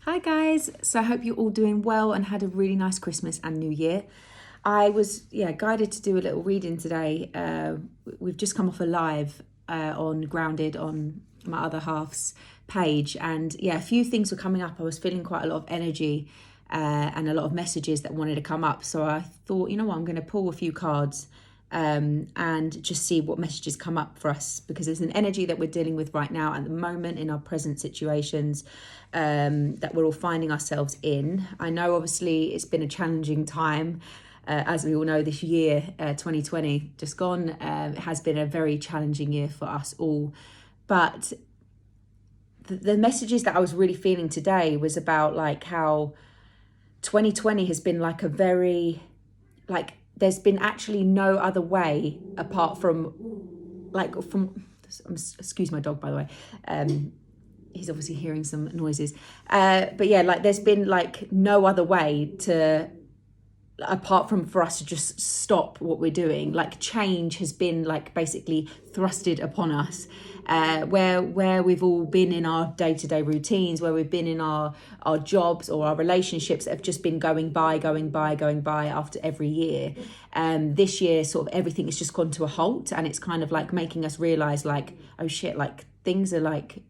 Hi guys, so I hope you're all doing well and had a really nice Christmas and New Year. I was guided to do a little reading today. We've just come off a live on Grounded on my other half's page, and a few things were coming up. I was feeling quite a lot of energy and a lot of messages that wanted to come up. So I thought, you know what, I'm going to pull a few cards and just see what messages come up for us, because there's an energy that we're dealing with right now at the moment in our present situations that we're all finding ourselves in. I know obviously it's been a challenging time. As we all know, this year, 2020, just gone, it has been a very challenging year for us all. But the messages that I was really feeling today was about like how 2020 has been like a very, like, there's been actually no other way apart from, excuse my dog, by the way. He's obviously hearing some noises. But yeah, like there's been like no other way to, apart from for us to just stop what we're doing. Like change has been like basically thrusted upon us, where we've all been in our day-to-day routines, where we've been in our jobs or our relationships that have just been going by after every year. This year sort of everything has just gone to a halt, and it's kind of like making us realize like, oh shit, like things are like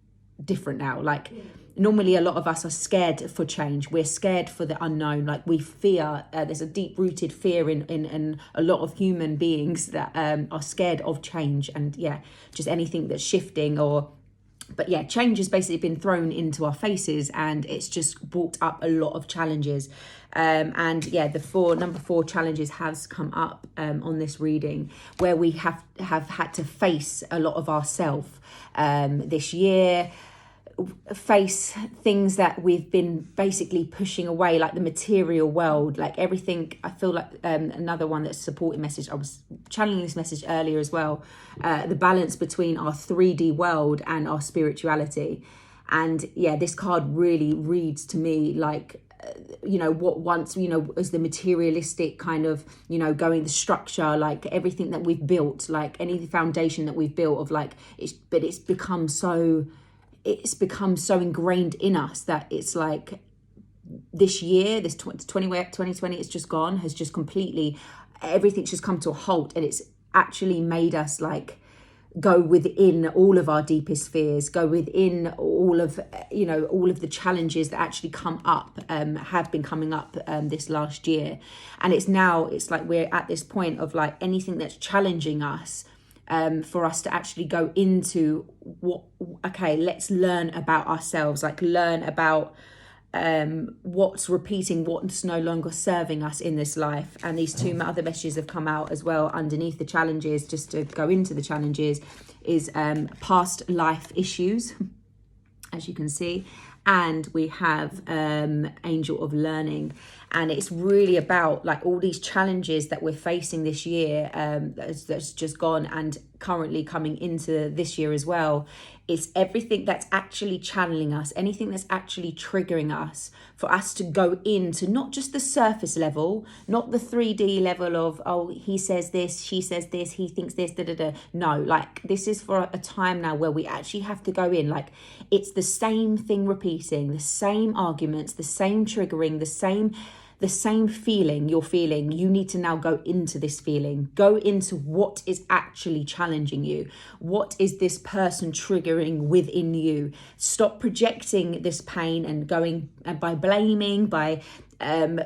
different now. Like normally a lot of us are scared for change. We're scared for the unknown. Like we fear, there's a deep rooted fear in a lot of human beings that are scared of change, and just anything that's shifting change has basically been thrown into our faces, and it's just brought up a lot of challenges. Number 4 challenges has come up on this reading, where we have had to face a lot of ourself this year, face things that we've been basically pushing away, like the material world, like everything. I feel like another one that's supporting message, I was channeling this message earlier as well, the balance between our 3D world and our spirituality. And this card really reads to me like, what once, as the materialistic kind of, going the structure, like everything that we've built, like any foundation that we've built of like, it's become so ingrained in us that it's like this year, this 2020, it's just gone, has just completely, everything's just come to a halt, and it's actually made us like go within all of our deepest fears, go within all of the challenges that actually come up, have been coming up this last year. And it's like we're at this point of like anything that's challenging us, for us to actually go into let's learn about ourselves, like learn about what's repeating, what's no longer serving us in this life. And these 2 other messages have come out as well underneath the challenges, just to go into the challenges, is past life issues, as you can see. And we have Angel of Learning. And it's really about like all these challenges that we're facing this year, that's just gone, and currently coming into this year as well. It's everything that's actually channeling us, anything that's actually triggering us, for us to go into not just the surface level, not the 3D level of, oh, he says this, she says this, he thinks this, No, like this is for a time now where we actually have to go in. Like it's the same thing repeating, the same arguments, the same triggering, the same feeling you're feeling. You need to now go into this feeling, go into what is actually challenging you. What is this person triggering within you? Stop projecting this pain and going by blaming, by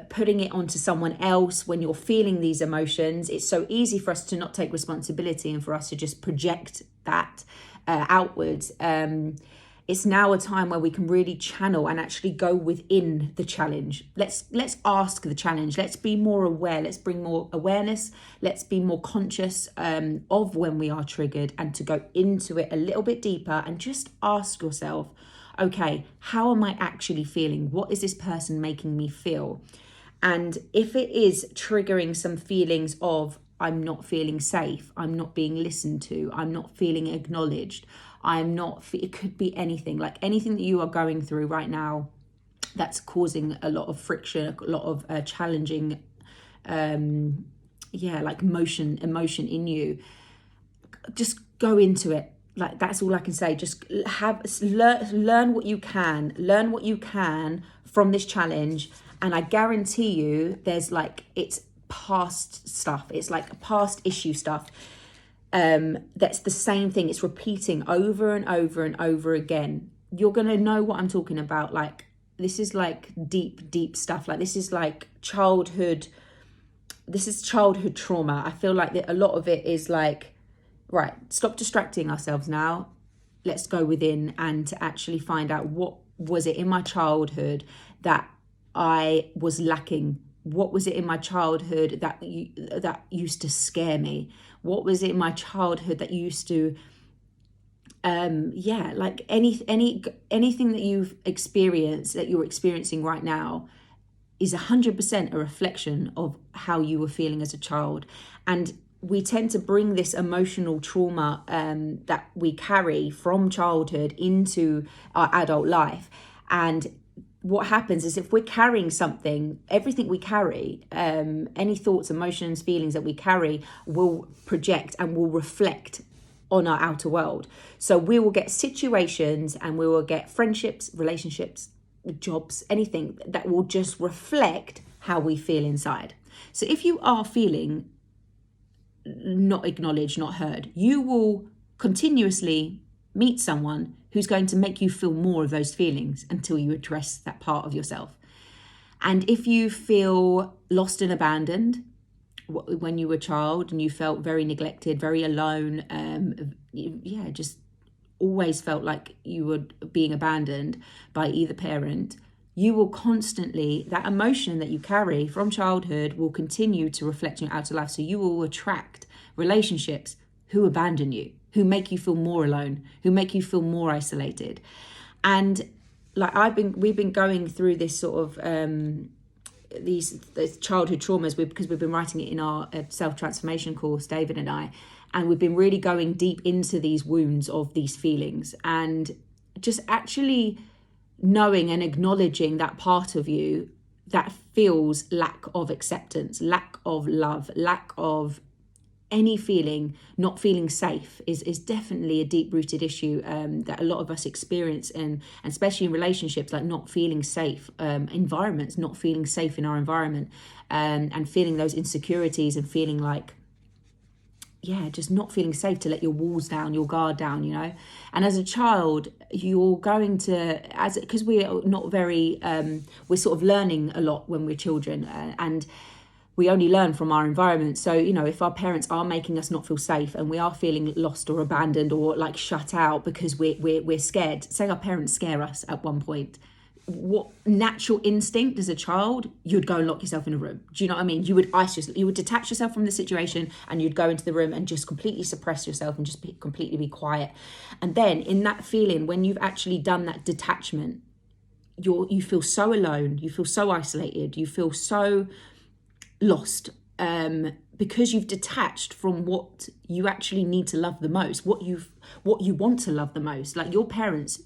putting it onto someone else. When you're feeling these emotions, it's so easy for us to not take responsibility and for us to just project that outwards. It's now a time where we can really channel and actually go within the challenge. Let's ask the challenge. Let's be more aware. Let's bring more awareness. Let's be more conscious of when we are triggered, and to go into it a little bit deeper and just ask yourself, okay, how am I actually feeling? What is this person making me feel? And if it is triggering some feelings of, I'm not feeling safe, I'm not being listened to, I'm not feeling acknowledged, it could be anything, like anything that you are going through right now that's causing a lot of friction, a lot of challenging, like emotion in you. Just go into it. like, that's all I can say. Just learn what you can from this challenge. And I guarantee you there's like, it's past stuff. It's like past issue stuff. That's the same thing. It's repeating over and over and over again. You're going to know what I'm talking about. Like, this is like deep stuff. Like, this is like childhood trauma. I feel like that a lot of it is like, right, stop distracting ourselves now. Let's go within and to actually find out, what was it in my childhood that I was lacking? What was it in my childhood that used to scare me? What was it in my childhood that used to, like anything that you've experienced, that you're experiencing right now, is 100% a reflection of how you were feeling as a child. And we tend to bring this emotional trauma that we carry from childhood into our adult life. And what happens is, if we're carrying something, everything we carry, any thoughts, emotions, feelings that we carry will project and will reflect on our outer world. So we will get situations and we will get friendships, relationships, jobs, anything that will just reflect how we feel inside. So if you are feeling not acknowledged, not heard, you will continuously meet someone who's going to make you feel more of those feelings until you address that part of yourself. And if you feel lost and abandoned when you were a child and you felt very neglected, very alone, just always felt like you were being abandoned by either parent, you will constantly, that emotion that you carry from childhood will continue to reflect in your outer life. So you will attract relationships who abandon you, who make you feel more alone, who make you feel more isolated. And like we've been going through this sort of these childhood traumas because we've been writing it in our self-transformation course, David and I, and we've been really going deep into these wounds of these feelings, and just actually knowing and acknowledging that part of you that feels lack of acceptance, lack of love, lack of any feeling, not feeling safe is definitely a deep-rooted issue that a lot of us experience, and especially in relationships, like not feeling safe, environments, not feeling safe in our environment, and feeling those insecurities and feeling like, just not feeling safe to let your walls down, your guard down, And as a child, you're going to, because we're not very, we're sort of learning a lot when we're children, and we only learn from our environment. So, if our parents are making us not feel safe and we are feeling lost or abandoned or like shut out because we're scared, say our parents scare us at one point, what natural instinct as a child, you'd go and lock yourself in a room. Do you know what I mean? You would you would detach yourself from the situation and you'd go into the room and just completely suppress yourself and just completely be quiet. And then in that feeling, when you've actually done that detachment, you feel so alone, you feel so isolated, you feel so lost, because you've detached from what you actually need to love the most, what you want to love the most. Like, your parents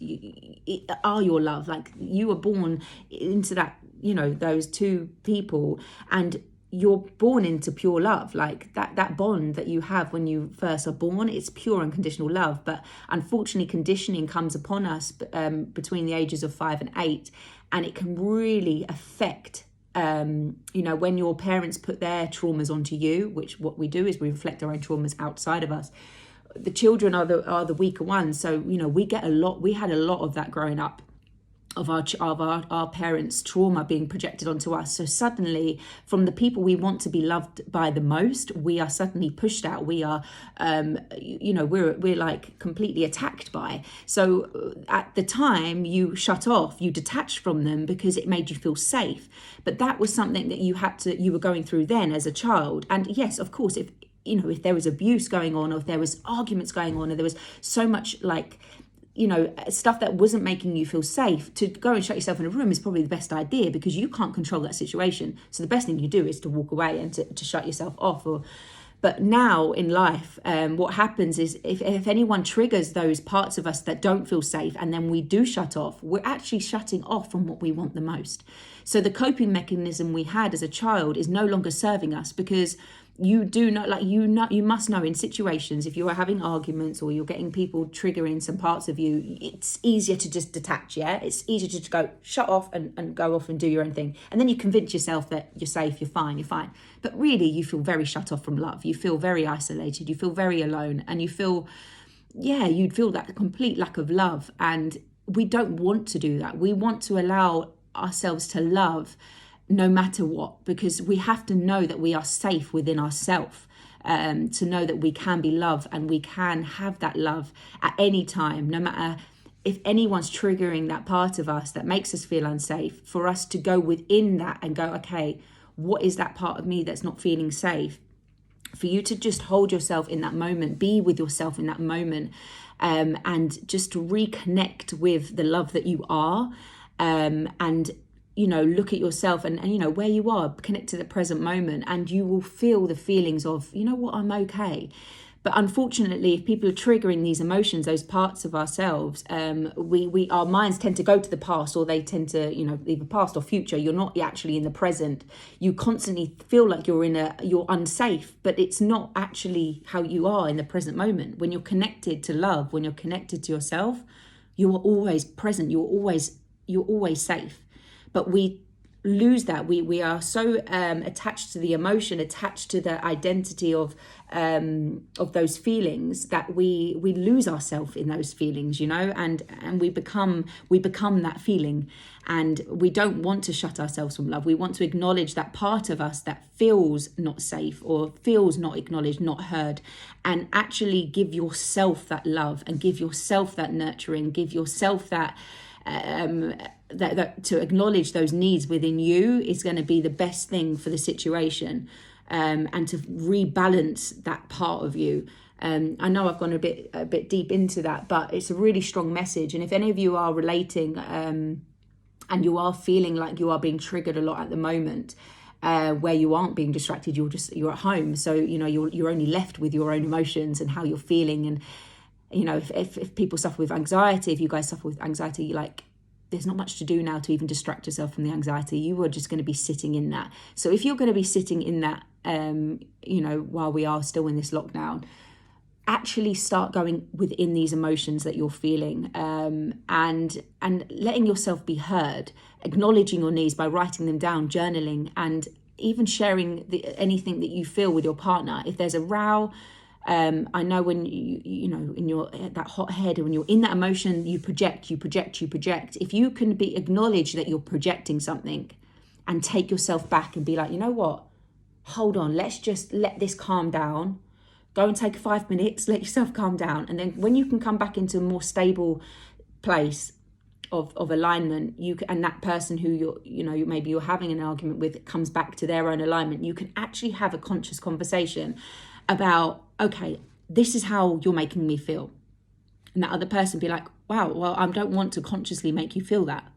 are your love. Like, you were born into that, those two people, and you're born into pure love. Like that bond that you have when you first are born, it's pure unconditional love. But unfortunately, conditioning comes upon us between the ages of 5 and 8, and it can really affect when your parents put their traumas onto you, which what we do is we reflect our own traumas outside of us. The children are the weaker ones. So, we had a lot of that growing up, of our parents' trauma being projected onto us. So suddenly, from the people we want to be loved by the most, we are suddenly pushed out. We are, we're like completely attacked by. So at the time, you shut off, you detached from them because it made you feel safe. But that was something that you were going through then as a child. And yes, of course, if there was abuse going on, or if there was arguments going on, or there was so much stuff that wasn't making you feel safe, to go and shut yourself in a room is probably the best idea, because you can't control that situation. So the best thing you do is to walk away and to shut yourself off. But now in life, what happens is if anyone triggers those parts of us that don't feel safe, and then we do shut off, we're actually shutting off from what we want the most. So the coping mechanism we had as a child is no longer serving us, because you do know, like, you must know in situations, if you are having arguments or you're getting people triggering some parts of you, it's easier to just detach. Yeah, it's easier to just go shut off and go off and do your own thing, and then you convince yourself that you're safe, you're fine, but really you feel very shut off from love. You feel very isolated, you feel very alone, and you feel, yeah, you'd feel that complete lack of love. And we don't want to do that. We want to allow ourselves to love no matter what, because we have to know that we are safe within ourselves, to know that we can be loved and we can have that love at any time, no matter if anyone's triggering that part of us that makes us feel unsafe, for us to go within that and go, okay, what is that part of me that's not feeling safe? For you to just hold yourself in that moment, be with yourself in that moment, and just to reconnect with the love that you are, and look at yourself and where you are, connect to the present moment, and you will feel the feelings of, you know what, I'm okay. But unfortunately, if people are triggering these emotions, those parts of ourselves, we our minds tend to go to the past, or they tend to, either past or future. You're not actually in the present. You constantly feel like you're unsafe, but it's not actually how you are in the present moment. When you're connected to love, when you're connected to yourself, you are always present. You're always safe. But we lose that. We are so attached to the emotion, attached to the identity of those feelings, that we lose ourselves in those feelings, and we become that feeling. And we don't want to shut ourselves from love. We want to acknowledge that part of us that feels not safe or feels not acknowledged, not heard, and actually give yourself that love and give yourself that nurturing, give yourself that that to acknowledge those needs within you is going to be the best thing for the situation, and to rebalance that part of you. I know I've gone a bit deep into that, but it's a really strong message. And if any of you are relating, and you are feeling like you are being triggered a lot at the moment, where you aren't being distracted, you're at home, so you're only left with your own emotions and how you're feeling. And if people suffer with anxiety, if you guys suffer with anxiety, like, there's not much to do now to even distract yourself from the anxiety. You are just going to be sitting in that. So if you're going to be sitting in that, while we are still in this lockdown, actually start going within these emotions that you're feeling, and letting yourself be heard, acknowledging your needs by writing them down, journaling, and even sharing anything that you feel with your partner. If there's a row, I know when in your that hot head, when you're in that emotion, you project. If you can acknowledge that you're projecting something, and take yourself back and be like, you know what, hold on, let's just let this calm down. Go and take 5 minutes, let yourself calm down, and then when you can come back into a more stable place of alignment, and that person who maybe you're having an argument with comes back to their own alignment, you can actually have a conscious conversation about, okay, this is how you're making me feel. And that other person be like, wow, well, I don't want to consciously make you feel that.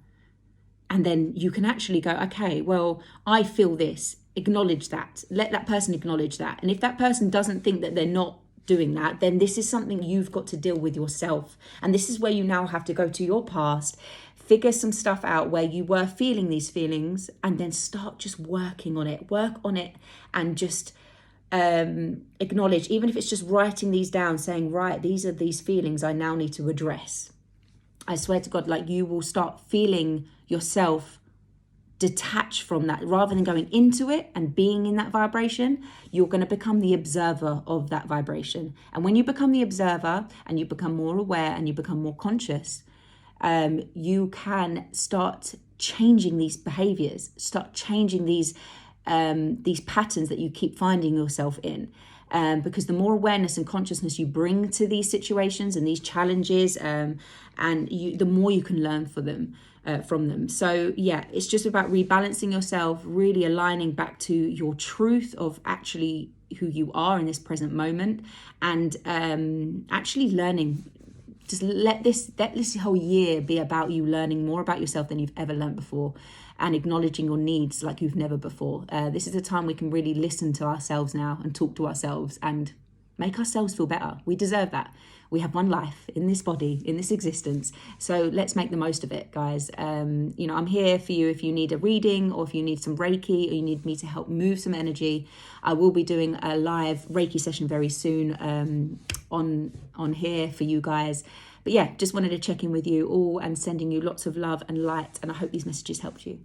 And then you can actually go, okay, well, I feel this, acknowledge that, let that person acknowledge that. And if that person doesn't think that they're not doing that, then this is something you've got to deal with yourself. And this is where you now have to go to your past, figure some stuff out where you were feeling these feelings, and then start just work on it, and just acknowledge, even if it's just writing these down, saying, right, these are these feelings I now need to address. I swear to God, like, you will start feeling yourself detach from that. Rather than going into it and being in that vibration, you're going to become the observer of that vibration. And when you become the observer and you become more aware and you become more conscious, you can start changing these behaviors, start changing these patterns that you keep finding yourself in. Because the more awareness and consciousness you bring to these situations and these challenges, the more you can learn from them. So yeah, it's just about rebalancing yourself, really aligning back to your truth of actually who you are in this present moment, and actually learning. Just let this whole year be about you learning more about yourself than you've ever learned before, and acknowledging your needs like you've never before. This is a time we can really listen to ourselves now and talk to ourselves and make ourselves feel better. We deserve that. We have one life in this body, in this existence. So let's make the most of it, guys. You know, I'm here for you if you need a reading, or if you need some Reiki, or you need me to help move some energy. I will be doing a live Reiki session very soon on here for you guys. But yeah, just wanted to check in with you all and sending you lots of love and light. And I hope these messages helped you.